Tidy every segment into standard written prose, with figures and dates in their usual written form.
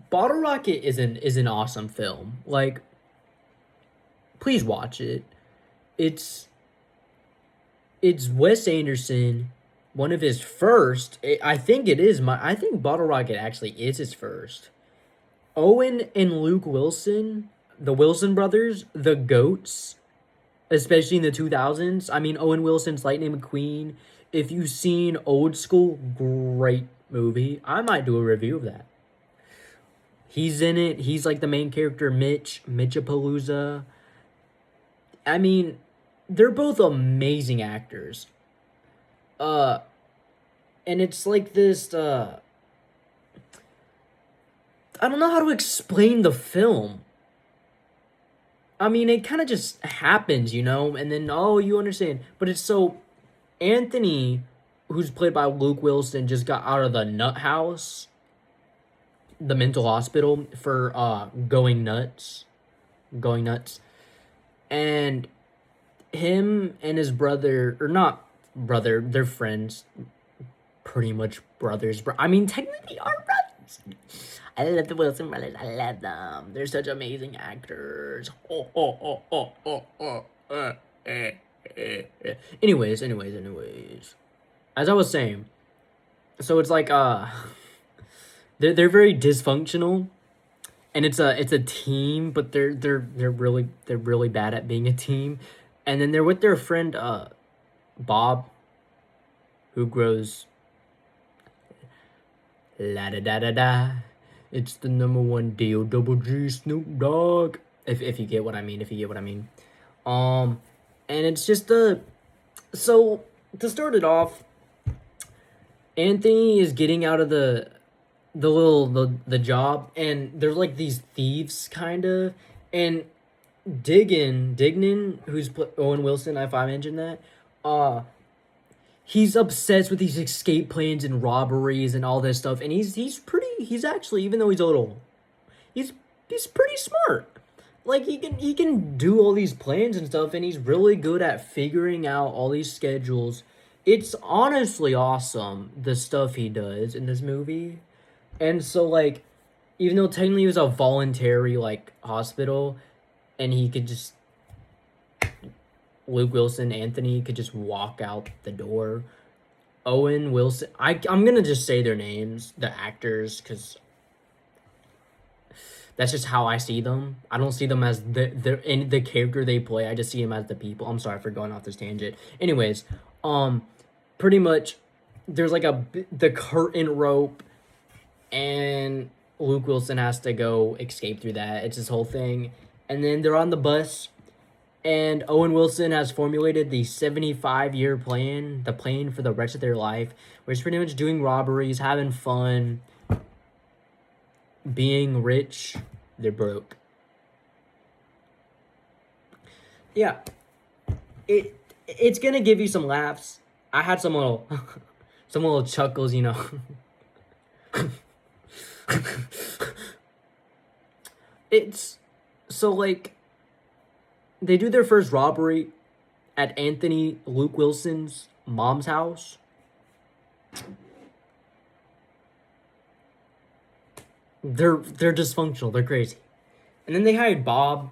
Bottle Rocket is an awesome film. Like, please watch it. It's it's Wes Anderson, one of his first. I think it is my. I think Bottle Rocket actually is his first. Owen and Luke Wilson, the Wilson brothers, the goats, especially in the 2000s. I mean, Owen Wilson's Lightning McQueen. If you've seen Old School, great movie. I might do a review of that. He's in it. He's like the main character, Mitchapalooza. I mean, they're both amazing actors. Uh, and it's like this. I don't know how to explain the film. I mean, it kind of just happens, and then oh, you understand. But it's so Anthony, who's played by Luke Wilson, just got out of the nut house, the mental hospital for going nuts, and him and his brother, or not brother, they're friends, pretty much brothers. I mean, technically are brothers. I love the Wilson brothers. I love them. They're such amazing actors. Anyways. As I was saying, so it's like they're very dysfunctional, and it's a team, but they're really bad at being a team, and then they're with their friend Bob, who grows la da da da da. It's the number one deal, double G Snoop Dogg. If you get what I mean, and it's just so to start it off, Anthony is getting out of the job, and there's like these thieves kind of, and Dignan, who's Owen Wilson, if I mentioned that, he's obsessed with these escape plans and robberies and all this stuff, and he's actually, even though he's a little, he's pretty smart. Like, he can do all these plans and stuff, and he's really good at figuring out all these schedules. It's honestly awesome, the stuff he does in this movie. And so, like, even though technically it was a voluntary, like, hospital, and he could just, Luke Wilson, Anthony could just walk out the door. Owen Wilson, I'm gonna just say their names, the actors, because that's just how I see them. I don't see them as the character they play. I just see them as the people. I'm sorry for going off this tangent. Anyways, pretty much, there's like the curtain rope, and Luke Wilson has to go escape through that. It's this whole thing, and then they're on the bus, and Owen Wilson has formulated the 75-year plan, the plan for the rest of their life, where it's pretty much doing robberies, having fun, being rich. They're broke. Yeah, it's gonna give you some laughs. I had some little some little chuckles, It's so, like, they do their first robbery at Anthony Luke Wilson's mom's house. They're dysfunctional. They're crazy. And then they hired Bob,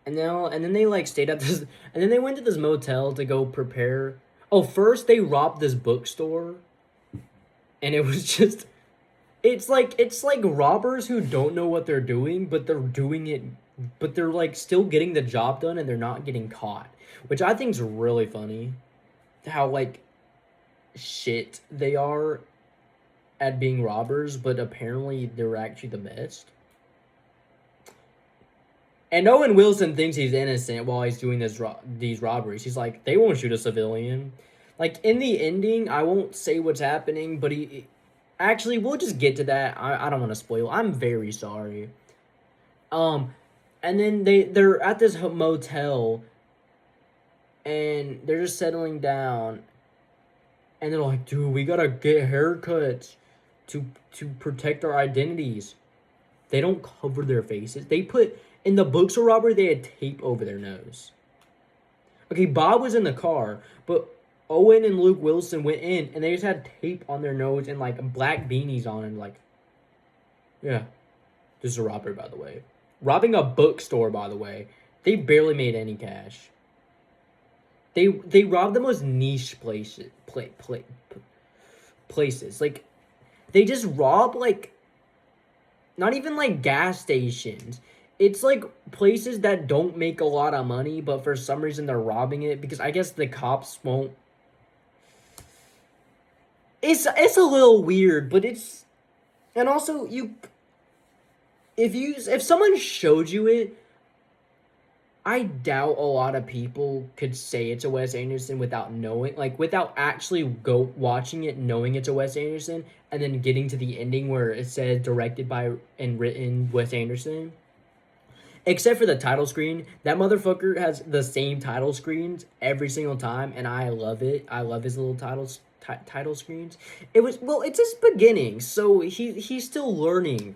and then they like stayed at this, and then they went to this motel to go prepare. Oh, first they robbed this bookstore, and it was just, it's like robbers who don't know what they're doing, but they're doing it, but they're like still getting the job done, and they're not getting caught, which I think is really funny. How, like, shit they are at being robbers, but apparently they're actually the best. And Owen Wilson thinks he's innocent while he's doing these robberies. He's like, they won't shoot a civilian. Like, in the ending, I won't say what's happening, but actually, we'll just get to that. I don't want to spoil. I'm very sorry. Um, and then they're at this motel, and they're just settling down, and they're like, dude, we gotta get haircuts to protect our identities. They don't cover their faces. They put, in the bookstore robbery, they had tape over their nose. Okay, Bob was in the car, but Owen and Luke Wilson went in, and they just had tape on their nose and, like, black beanies on, and, like, yeah. This is a robbery, by the way. Robbing a bookstore, by the way. They barely made any cash. They robbed the most niche places. Like, they just rob, like, not even, like, gas stations. It's, like, places that don't make a lot of money, but for some reason they're robbing it because I guess the cops won't. It's a little weird, but it's... And also, if someone showed you it, I doubt a lot of people could say it's a Wes Anderson without knowing, like, without actually go watching it, knowing it's a Wes Anderson, and then getting to the ending where it says directed by and written Wes Anderson. Except for the title screen. That motherfucker has the same title screens every single time, and I love it. I love his little title screens. It's his beginning, so he's still learning.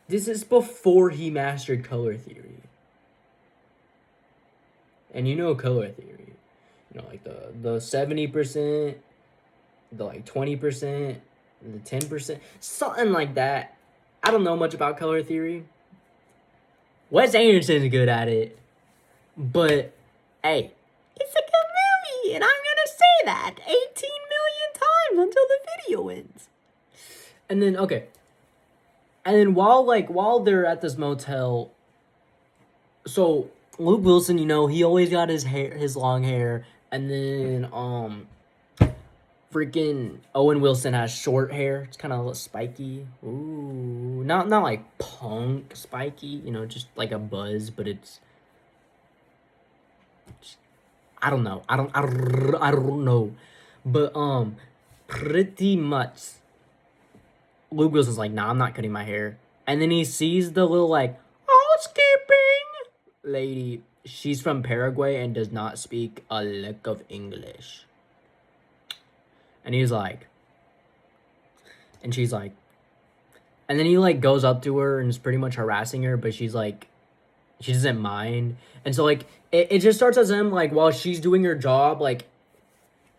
This is before he mastered color theory. And you know color theory. You know, like the 70%, the like 20%, the 10%, something like that. I don't know much about color theory. Wes Anderson's good at it. But hey, it's a good movie, and I'm gonna say that 18 million times until the video ends. And then while they're at this motel, so Luke Wilson, you know, he always got his long hair, and then freaking Owen Wilson has short hair. It's kind of a little spiky. Ooh, not like punk spiky, you know, just like a buzz, but it's I don't know. I don't know. But pretty much Luke Wilson's like, "Nah, I'm not cutting my hair." And then he sees the little like housekeeping lady. She's from Paraguay and does not speak a lick of English. And he's like, and she's like, and then he like goes up to her and is pretty much harassing her, but she's like, she doesn't mind. And so like it just starts as him like while she's doing her job, like,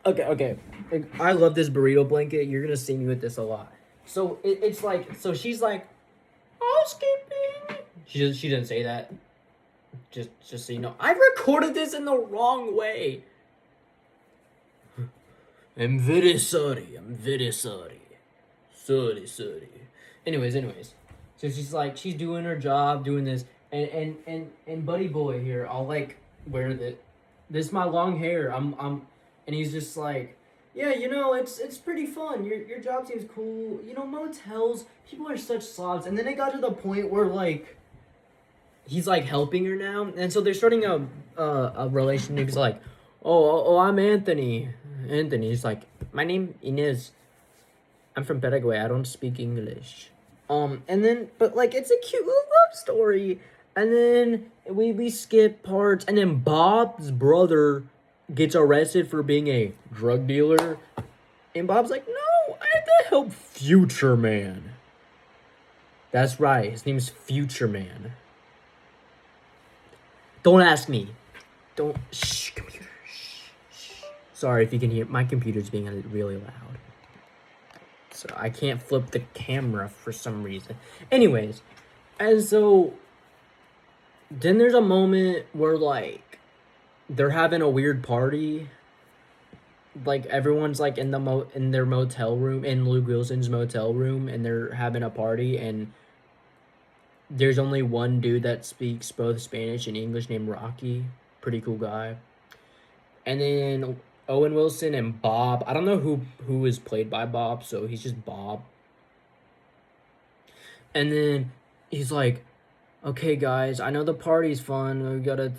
okay. Like, I love this burrito blanket. You're gonna see me with this a lot. So it's like, so she's like, housekeeping. She didn't say that. Just so you know, I recorded this in the wrong way. I'm very sorry. Sorry. Anyways. So she's doing her job, doing this, and Buddy Boy here, I'll like wear this my long hair. And he's just like, yeah, you know, it's pretty fun. Your job seems cool. You know, motels, people are such slobs. And then it got to the point where like he's like helping her now, and so they're starting a relationship. He's like, oh, I'm Anthony. He's like, my name Inez. I'm from Paraguay. I don't speak English. And then, but like, it's a cute little love story. And then we skip parts, and then Bob's brother gets arrested for being a drug dealer, and Bob's like, no, I had to help Future Man. That's right. His name's Future Man. Don't ask me. Don't. Shh, computer. Shh. Sorry if you can hear. My computer's being really loud. So I can't flip the camera for some reason. Anyways, and so then there's a moment where like they're having a weird party. Like everyone's like in their motel room, in Luke Wilson's motel room, and they're having a party, and there's only one dude that speaks both Spanish and English named Rocky. Pretty cool guy. And then Owen Wilson and Bob. I don't know who is played by Bob, so he's just Bob. And then he's like, okay, guys, I know the party's fun. We gotta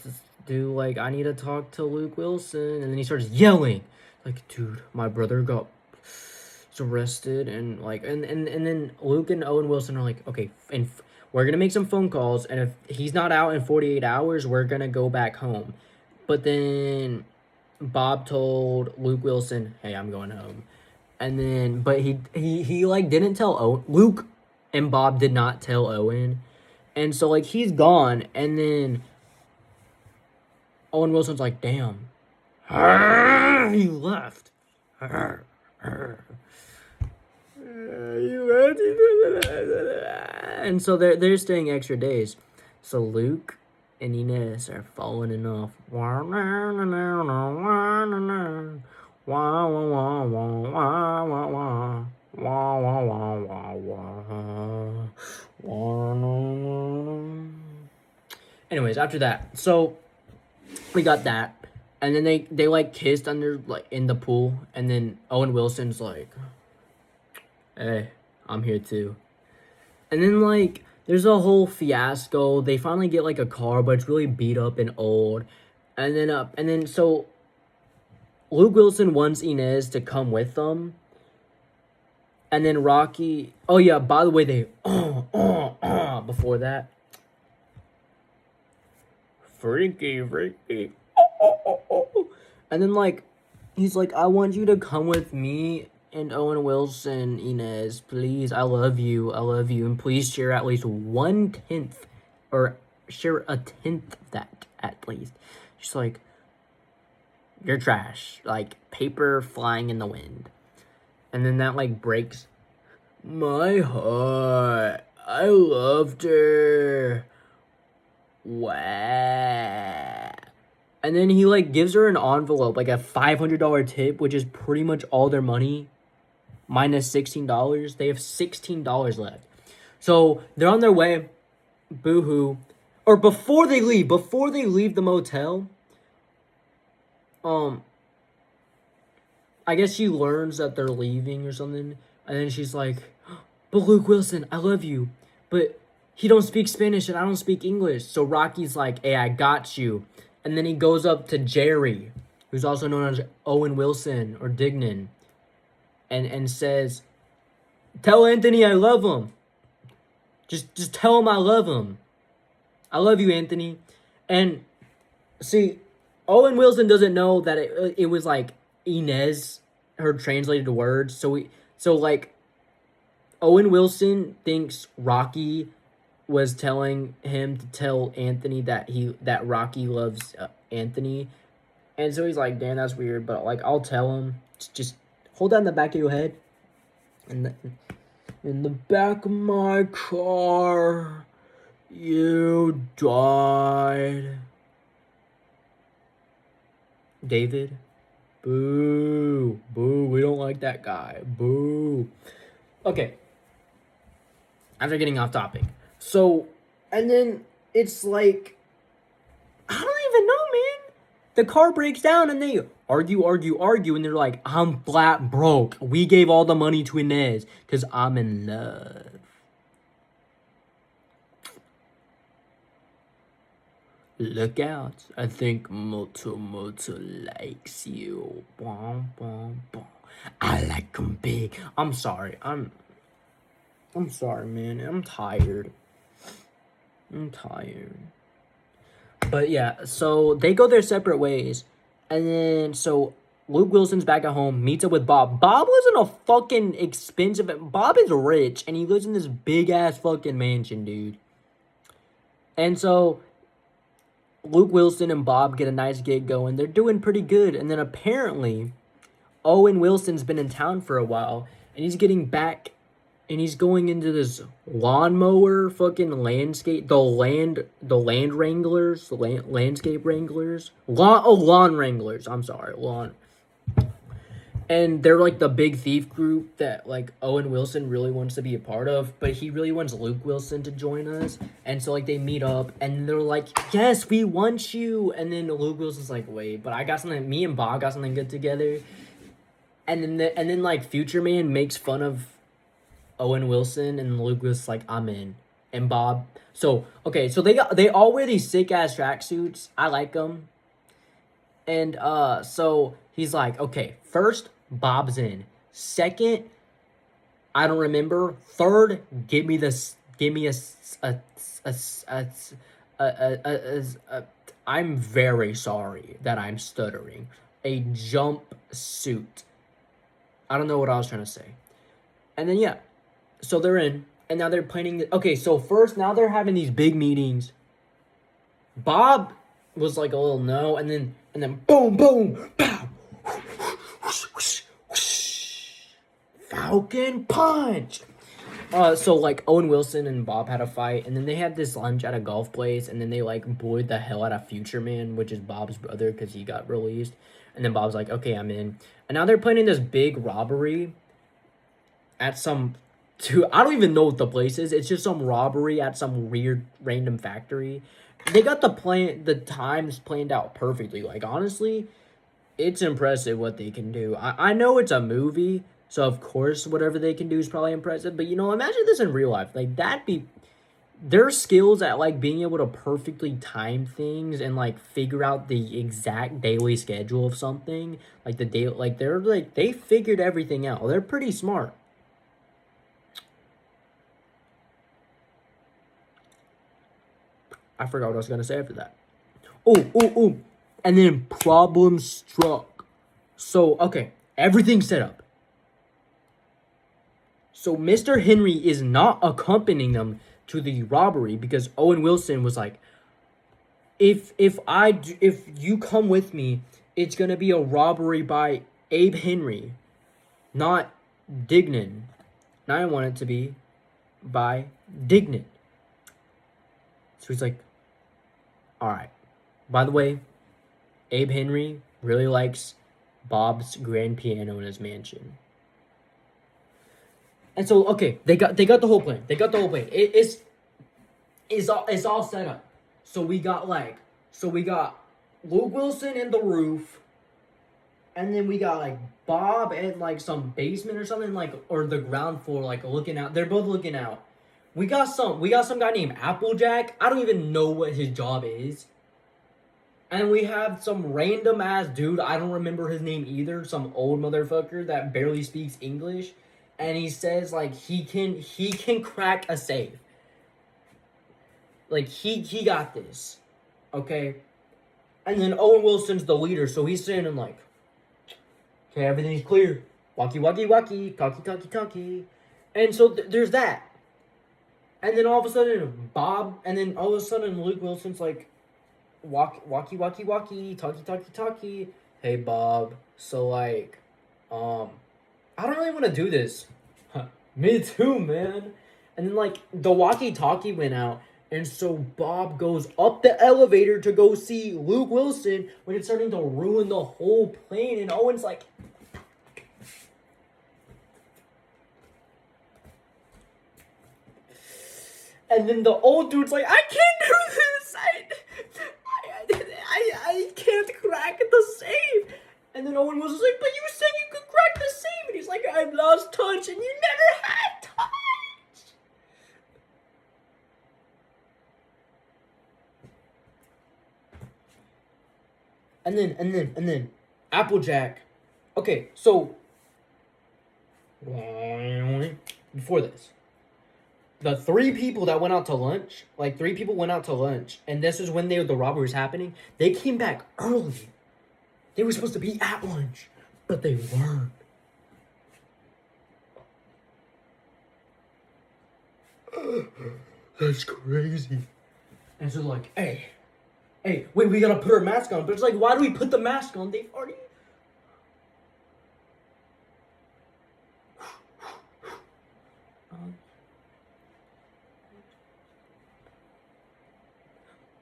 do, like, I need to talk to Luke Wilson. And then he starts yelling. Like, dude, my brother got arrested. And, like, and then Luke and Owen Wilson are like, okay, and we're going to make some phone calls, and if he's not out in 48 hours, we're going to go back home. But then Bob told Luke Wilson, hey, I'm going home. And then, but he like, didn't tell Owen. Luke and Bob did not tell Owen. And so, like, he's gone, and then Owen Wilson's like, damn. He left. You left. And so they're staying extra days. So Luke and Inez are falling in love. Anyways, after that, so we got that, and then they like kissed under like in the pool, and then Owen Wilson's like, "Hey, I'm here too." And then like there's a whole fiasco. They finally get like a car, but it's really beat up and old. And then so Luke Wilson wants Inez to come with them. And then Rocky, oh yeah, by the way, they before that. Freaky. And then like he's like, I want you to come with me and Owen Wilson, Inez, please. I love you, and please share at least 1/10, or share a 10th of that at least. She's like, you're trash, like paper flying in the wind. And then that like breaks my heart. I loved her. Wow. And then he like gives her an envelope, like a $500 tip, which is pretty much all their money, minus $16. They have $16 left. So they're on their way. Boo-hoo. Or before they leave the motel, I guess she learns that they're leaving or something, and then she's like, but Luke Wilson, I love you, but he don't speak Spanish and I don't speak English. So Rocky's like, hey, I got you. And then he goes up to Jerry, who's also known as Owen Wilson or Dignan, and says, tell Anthony I love him. Just tell him I love him. I love you, Anthony. And see, Owen Wilson doesn't know that it was like Inez, her translated words. So like Owen Wilson thinks Rocky was telling him to tell Anthony that Rocky loves Anthony, and so he's like, damn, that's weird, but like I'll tell him. Just hold that in the back of your head. In the back of my car, you died, David. Boo, we don't like that guy. Boo. Okay. After getting off topic. So, and then it's like, I don't even know, man. The car breaks down and they argue, and they're like, I'm flat broke. We gave all the money to Inez because I'm in love. Look out. I think Moto likes you. Bom, bom, bom. I like him big. I'm sorry, man. I'm tired. But yeah, so they go their separate ways. And then, so Luke Wilson's back at home, meets up with Bob. Bob lives in a fucking expensive... Bob is rich, and he lives in this big-ass fucking mansion, dude. And so Luke Wilson and Bob get a nice gig going. They're doing pretty good. And then apparently, Owen Wilson's been in town for a while, and he's getting back... And he's going into this lawnmower fucking landscape, the land wranglers, landscape wranglers, lawn wranglers. I'm sorry, lawn. And they're like the big thief group that like Owen Wilson really wants to be a part of, but he really wants Luke Wilson to join us. And so like they meet up and they're like, yes, we want you. And then Luke Wilson's like, wait, but I got something. Me and Bob got something good together. And then like Future Man makes fun of Owen Wilson, and Luke was like, I'm in. And Bob, so they all wear these sick ass tracksuits. I like them. And so he's like, okay, first Bob's in. Second, I don't remember. Third, give me I'm very sorry that I'm stuttering. A jumpsuit. I don't know what I was trying to say. And then yeah. So they're in, and now they're planning... Okay, so first, now they're having these big meetings. Bob was like a little no, and then boom, boom, pow, Falcon punch. So like Owen Wilson and Bob had a fight, and then they had this lunch at a golf place, and then they like bullied the hell out of Future Man, which is Bob's brother, because he got released. And then Bob's like, "Okay, I'm in." And now they're planning this big robbery at some, I don't even know what the place is. It's just some robbery at some weird random factory. They got the times planned out perfectly. Like honestly, it's impressive what they can do. I know it's a movie, so of course whatever they can do is probably impressive. But imagine this in real life. Like that'd be their skills at like being able to perfectly time things and like figure out the exact daily schedule of something. Like the day, like they figured everything out. They're pretty smart. I forgot what I was gonna say after that. Oh. And then problem struck. So, okay, everything's set up. So Mr. Henry is not accompanying them to the robbery because Owen Wilson was like, if you come with me, it's gonna be a robbery by Abe Henry, not Dignan. And I want it to be by Dignan. So he's like, all right. By the way, Abe Henry really likes Bob's grand piano in his mansion. And so, okay, they got the whole plan. They got the whole plan. It's all set up. So we got Luke Wilson in the roof, and then we got like Bob in like some basement or something, like, or the ground floor, like looking out. They're both looking out. We got some guy named Applejack. I don't even know what his job is. And we have some random ass dude, I don't remember his name either, some old motherfucker that barely speaks English, and he says like he can crack a safe. Like he got this. Okay? And then Owen Wilson's the leader, so he's saying like, okay, everything's clear. Walkie walkie walkie, talkie talkie talkie. And so there's that. And then all of a sudden Luke Wilson's like, walkie walkie walkie, talkie talkie talkie. Hey Bob, so like, I don't really want to do this. Me too, man. And then like the walkie talkie went out, and so Bob goes up the elevator to go see Luke Wilson when it's starting to ruin the whole plane, and Owen's like, and then the old dude's like, I can't do this. I can't crack the safe. And then Owen was like, but you said you could crack the safe. And he's like, I've lost touch, and you never had touch. And then Applejack. Okay, so before this, the three people that went out to lunch, like 3 people went out to lunch, and this is when the robbery was happening. They came back early. They were supposed to be at lunch, but they weren't. That's crazy. And so like, hey, wait, we gotta put our mask on. But it's like, why do we put the mask on? They've already.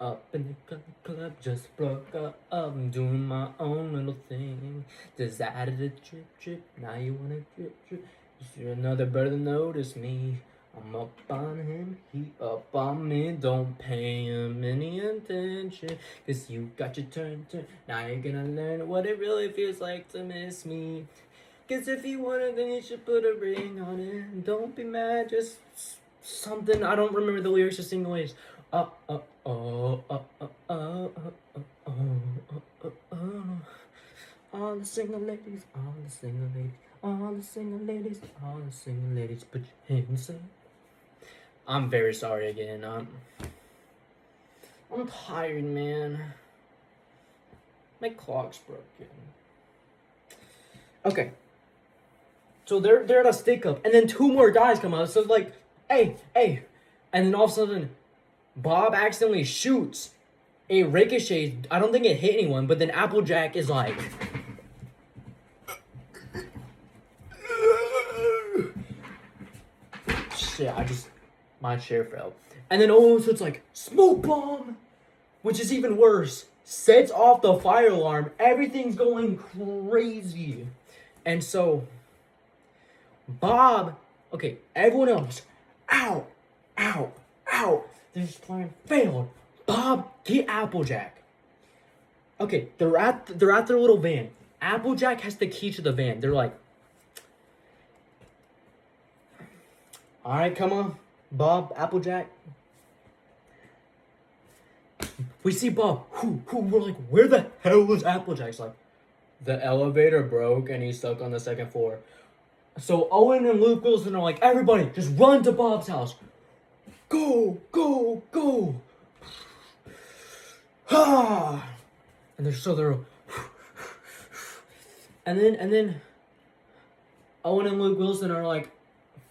Up in the club, just broke up. I'm doing my own little thing. Decided to trip. Now you wanna trip. You're another brother notice me. I'm up on him, he up on me. Don't pay him any attention, 'cause you got your turn. Now you're gonna learn what it really feels like to miss me. 'Cause if you want it, then you should put a ring on it. Don't be mad, just something. I don't remember the lyrics to single ladies. All the single ladies, all the single ladies, all the single ladies, all the single ladies, put your hands up. I'm very sorry again. I'm tired, man. My clock's broken. Okay. So they're at a stick up, and then 2 more guys come out. So it's like, hey, and then all of a sudden, Bob accidentally shoots. It ricochets. I don't think it hit anyone, but then Applejack is like, shit, my chair fell. And then Owen Wilson's like, smoke bomb, which is even worse. Sets off the fire alarm. Everything's going crazy. And so, Bob, okay, everyone else, ow, ow, ow. This plan failed. Bob, get Applejack. Okay, they're at their little van. Applejack has the key to the van. They're like, all right, come on, Bob, Applejack. We see Bob. We're like, where the hell is Applejack? It's like, the elevator broke and he's stuck on the second floor. So Owen and Luke Wilson are like, everybody, just run to Bob's house. Go, go, go. Ah. And they're and then Owen and Luke Wilson are like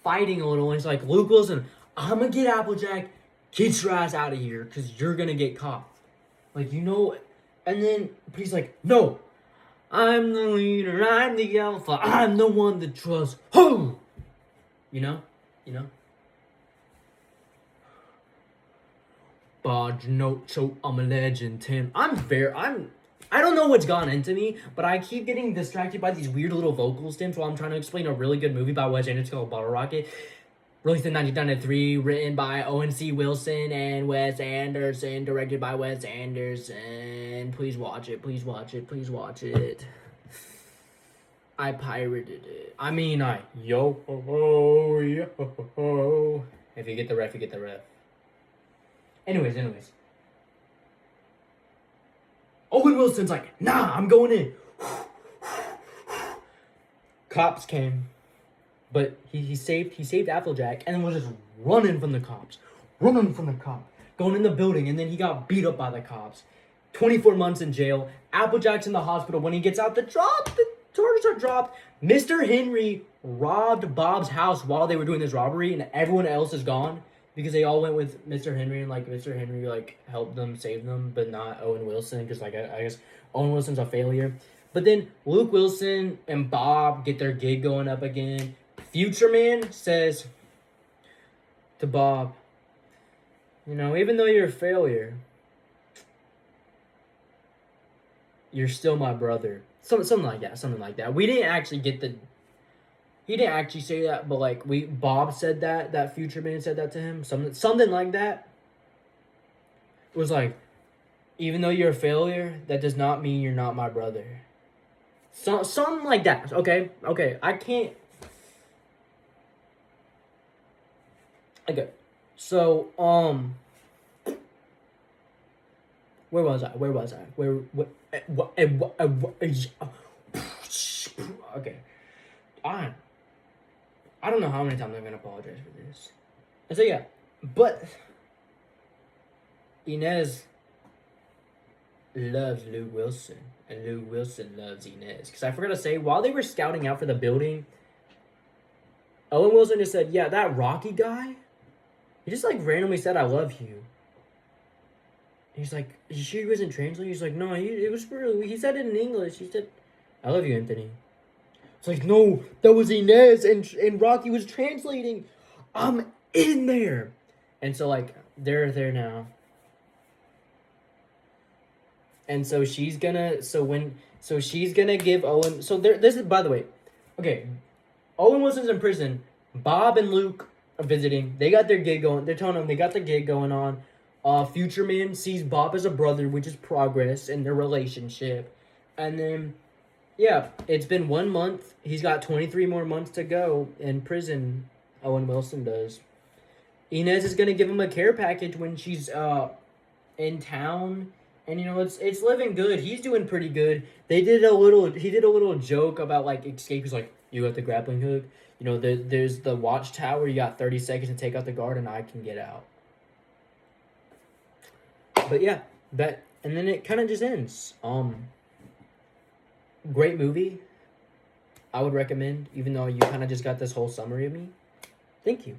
fighting a little, and it's like, Luke Wilson, I'm gonna get Applejack, get your ass out of here, because you're gonna get caught. Like, you know, and then but he's like, no, I'm the leader, I'm the alpha, I'm the one to trust. Who? You know? Bodge, note, choke, I'm a legend, Tim. I don't know what's gone into me, but I keep getting distracted by these weird little vocals, Tim, while I'm trying to explain a really good movie by Wes Anderson called Bottle Rocket. Released in 1993, written by Owen C. Wilson and Wes Anderson, directed by Wes Anderson. Please watch it, please watch it, please watch it. I pirated it. I mean, yo-ho-ho, yo-ho-ho. If you get the ref, you get the ref. Anyways. Owen Wilson's like, nah, I'm going in. Cops came, but he saved Applejack, and then was just running from the cops, going in the building, and then he got beat up by the cops. 24 months in jail. Applejack's in the hospital. When he gets out, the charges are dropped. Mr. Henry robbed Bob's house while they were doing this robbery, and everyone else is gone. Because they all went with Mr. Henry, and, like, Mr. Henry, like, helped them, saved them, but not Owen Wilson, because, like, I guess Owen Wilson's a failure. But then Luke Wilson and Bob get their gig going up again. Future Man says to Bob, you know, even though you're a failure, you're still my brother. Something like that. We didn't actually get the... He didn't actually say that, but like Bob said that Future Man said that to him. Something like that. It was like, even though you're a failure, that does not mean you're not my brother. Something like that. Okay. I can't. Okay. So where was I? Okay. I don't know how many times I'm going to apologize for this. And so, yeah. But Inez loves Luke Wilson. And Luke Wilson loves Inez. Because I forgot to say, while they were scouting out for the building, Owen Wilson just said, yeah, that Rocky guy, he just, like, randomly said, I love you. And he's like, you sure he wasn't translating? He's like, no, it was real. He said it in English. He said, I love you, Anthony. It's like, no, that was Inez, and Rocky was translating. I'm in there. And so, like, they're there now. And so she's gonna give Owen, this is, by the way, okay, Owen Wilson's in prison. Bob and Luke are visiting. They got their gig going. They're telling him they got the gig going on. Future Man sees Bob as a brother, which is progress in their relationship. And then... yeah, it's been 1 month. He's got 23 more months to go in prison. Owen Wilson does. Inez is gonna give him a care package when she's in town, and you know it's living good. He's doing pretty good. He did a little joke about like escape. He's like, you got the grappling hook. You know, there's the watchtower. You got 30 seconds to take out the guard, and I can get out. But yeah, and then it kind of just ends. Great movie. I would recommend, even though you kind of just got this whole summary of me. Thank you.